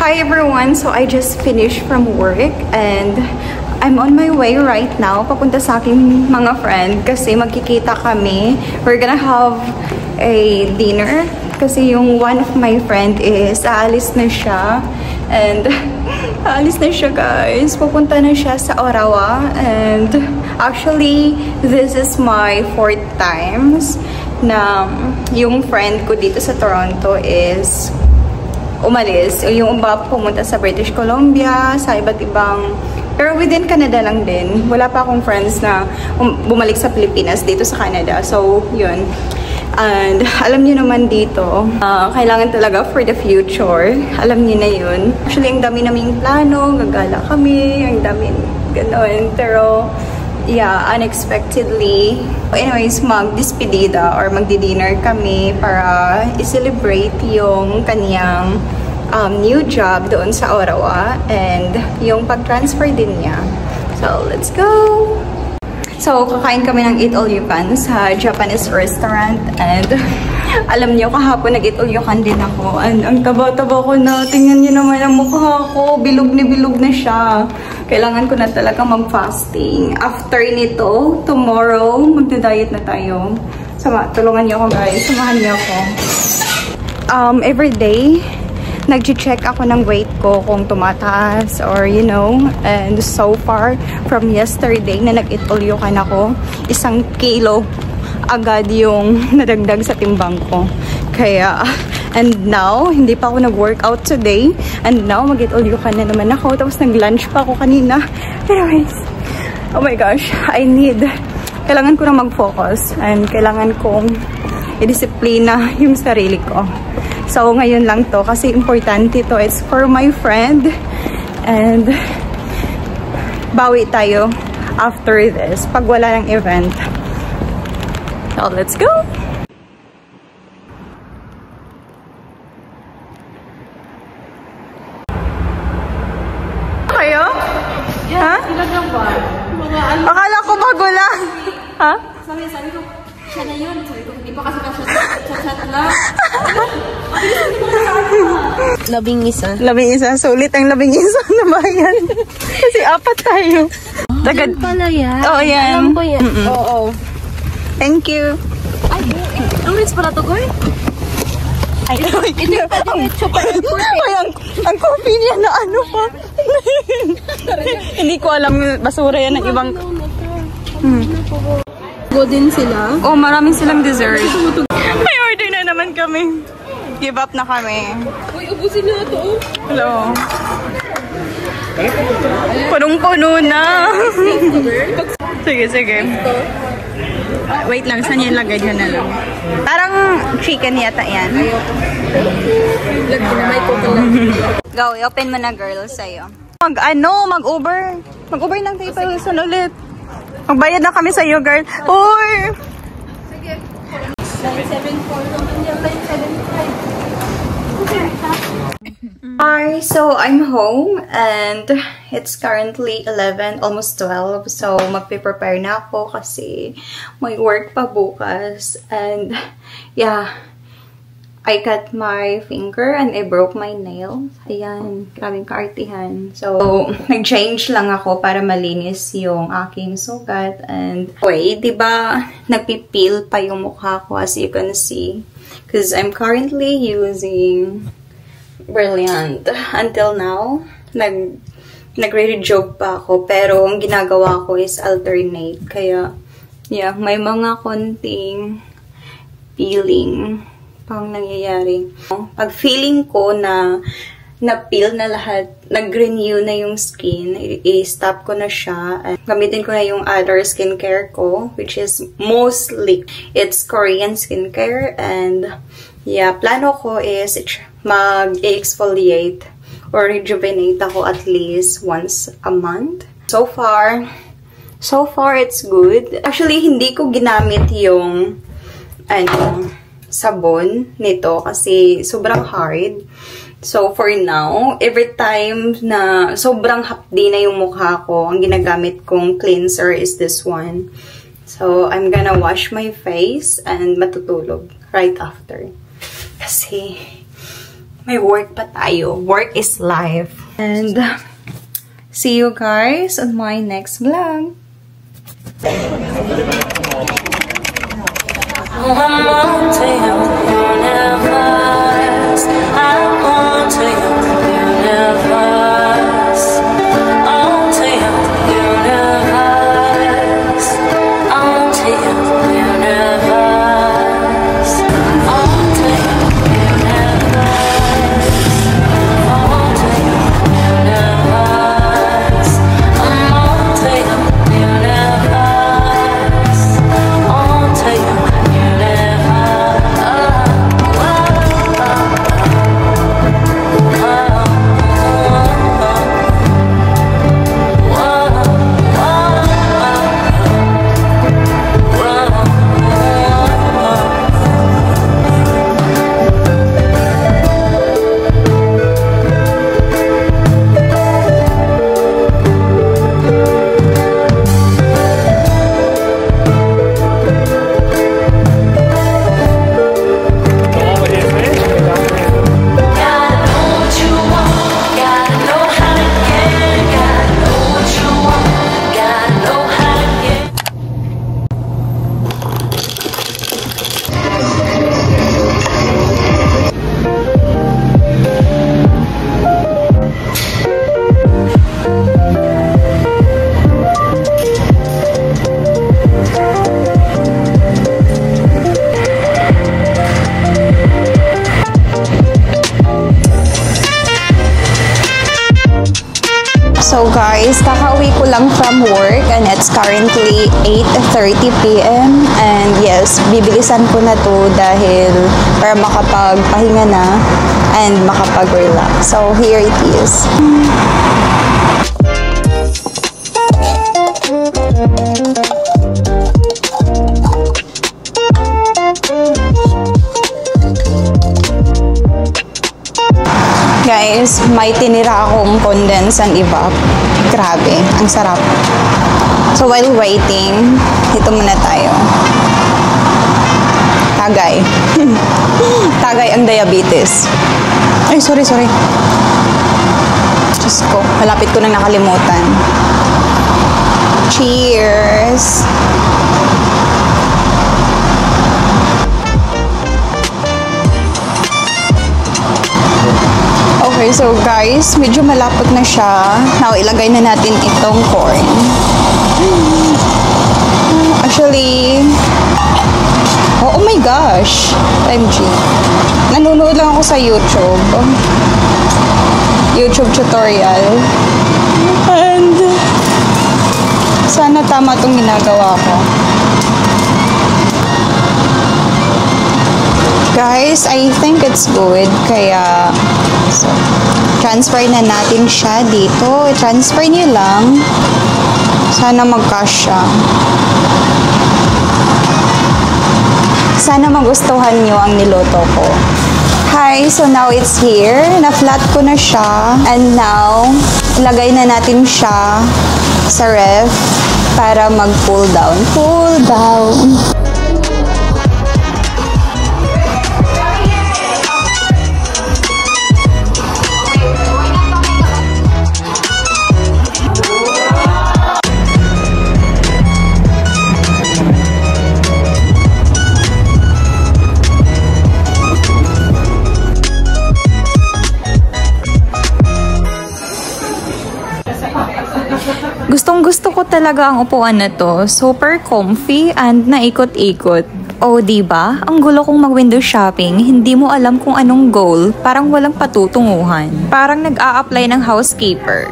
Hi everyone! So I just finished from work and I'm on my way right now papunta sa aking mga friend kasi magkikita kami. We're gonna have a dinner kasi yung one of my friend is aalis na siya and aalis na siya guys. Pupunta na siya sa Ottawa and actually this is my 4th times na yung friend ko dito sa Toronto is umalis. Yung iba pumunta sa British Columbia, sa iba't ibang, pero within Canada lang din. Wala pa akong friends na bumalik sa Pilipinas dito sa Canada. So, yun. And alam niyo naman dito, kailangan talaga for the future. Alam niyo na yun. Actually, ang dami naming plano, gagala kami, ang dami gano'n. Pero, yeah, unexpectedly. Anyways, mag-despedida or magdi-dinner kami para i-celebrate yung kaniyang new job doon sa Ottawa and yung pag-transfer din niya. So, let's go! So, kakain kami ng Eat All You Can sa Japanese restaurant and alam niyo, kahapon nag-Eat All You Can din ako and ang taba-taba ko na. Tingnan niyo naman ang mukha ko. Bilog na siya. Kailangan ko na talaga mag-fasting. After nito, tomorrow, magda-diet na tayo. Tulungan niyo ako guys. Samahan niyo ako. Every day, nag-check ako ng weight ko kung tumataas or you know. And so far, from yesterday na nag-Eat All You Can ako, 1 kilo agad yung nadagdag sa timbang ko. Kaya, and now, hindi pa ako nag-workout today. And now, mag-Eat All You Can na naman ako. Tapos nag-lunch pa ako kanina. Anyways, oh my gosh, kailangan ko na mag-focus. And kailangan kong i-disiplina yung sarili ko. So, ngayon lang to. Kasi importante to. It's for my friend. And bawi tayo after this. Pag wala ng event. So, let's go! Kayo? Yes, ha? Ilan lang ba? Akala ko bago lang. Ha? Sabi ko, siya na yun. Sabi ko, hindi pa kasi chat lang. Labing isa. Sulit ang 11 na bayan. Kasi 4 tayo. Tagad pala yan. Oo, yan. Alam ko yan. Oo. Thank you. Ay, ang rich pala to, girl. Ay, Hindi pa diretso pa yung ang coffee niya na ano pa. Hindi ko alam, basura yan ng ibang. Go din sila. Oh, maraming silang dessert. May order na naman kami. Give up na kami. Uy, ubusin na ito. Hello. Punong-puno na. Sige. Wait lang, saan yung lagay dyan na lang? Parang chicken yata yan. Go, open mo na girl sa'yo. Mag-Uber. Mag-Uber lang tayo pa Wilson ulit. Magbayad na kami sa'yo girl. Uy! Sige. 974 naman yan. 975. Hi, so I'm home and it's currently 11, almost 12. So magpe-prepare na ako kasi may work pa bukas. And yeah, I cut my finger and I broke my nail. Ayan, grabing kaartihan. So nag-change lang ako para malinis yung aking sugat. And wait, diba nagpipil pa yung mukha ko as you can see. Because I'm currently using Brilliant. Until now, nagre-rejoke pa ako. Pero ang ginagawa ko is alternate. Kaya, yeah, may mga konting peeling pang nangyayari. Pag feeling ko na na-peel na lahat, nag-renew na yung skin, i-stop ko na siya. And gamitin ko na yung other skincare ko, which is mostly, it's Korean skincare. And yeah, plano ko is mag-exfoliate or rejuvenate ako at least once a month. So far it's good. Actually, hindi ko ginamit yung sabon nito kasi sobrang hard. So for now, every time na sobrang hapdi na yung mukha ko, ang ginagamit kong cleanser is this one. So I'm gonna wash my face and matutulog right after. Kasi may work pa tayo. Work is life. And see you guys on my next vlog. So guys, kakauwi ko lang from work and it's currently 8:30 p.m. And yes, bibilisan ko na to dahil para makapagpahinga na and makapag-relax. So here it is. Guys, may tinira akong condense and evap. Grabe, ang sarap. So while waiting, dito muna tayo. Tagay. Tagay ang diabetes. Ay, sorry. Diyos ko, malapit ko nang nakalimutan. Cheers! Okay, so guys, medyo malapot na siya. Now, ilagay na natin itong corn. Actually, oh my gosh, MG. Nanonood lang ako sa YouTube tutorial. And sana tama itong ginagawa ko. Guys, I think it's good. Kaya, so, transfer na natin siya dito. Transfer niyo lang. Sana magkasya. Sana magustuhan niyo ang niloto ko. Hi, so now it's here. Na-flat ko na siya. And now, ilagay na natin siya sa ref para mag-cool down. Cool down. Gustong-gusto ko talaga ang upuan na to. Super comfy and naikot-ikot. Oh, diba? Ang gulo kong mag-window shopping, hindi mo alam kung anong goal, parang walang patutunguhan. Parang nag-a-apply ng housekeeper.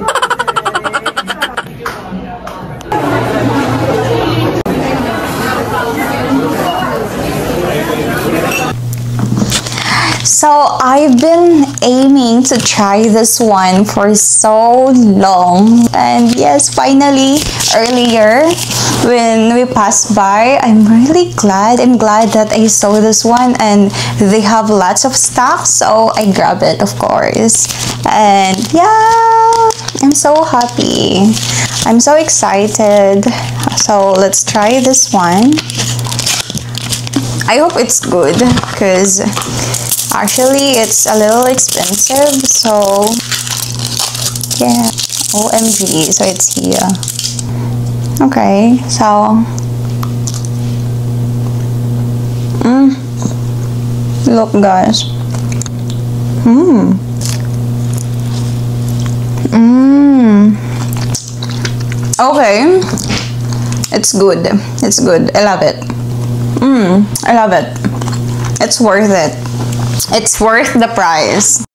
So, I've been aiming to try this one for so long. And yes, finally, earlier, when we passed by, I'm really glad. I'm glad that I saw this one and they have lots of stock. So, I grabbed it, of course. And yeah, I'm so happy. I'm so excited. So, let's try this one. I hope it's good because Actually, it's a little expensive, so yeah. OMG, so it's here. Okay, so look, guys. Okay, it's good. It's good. I love it. I love it. It's worth it. It's worth the price.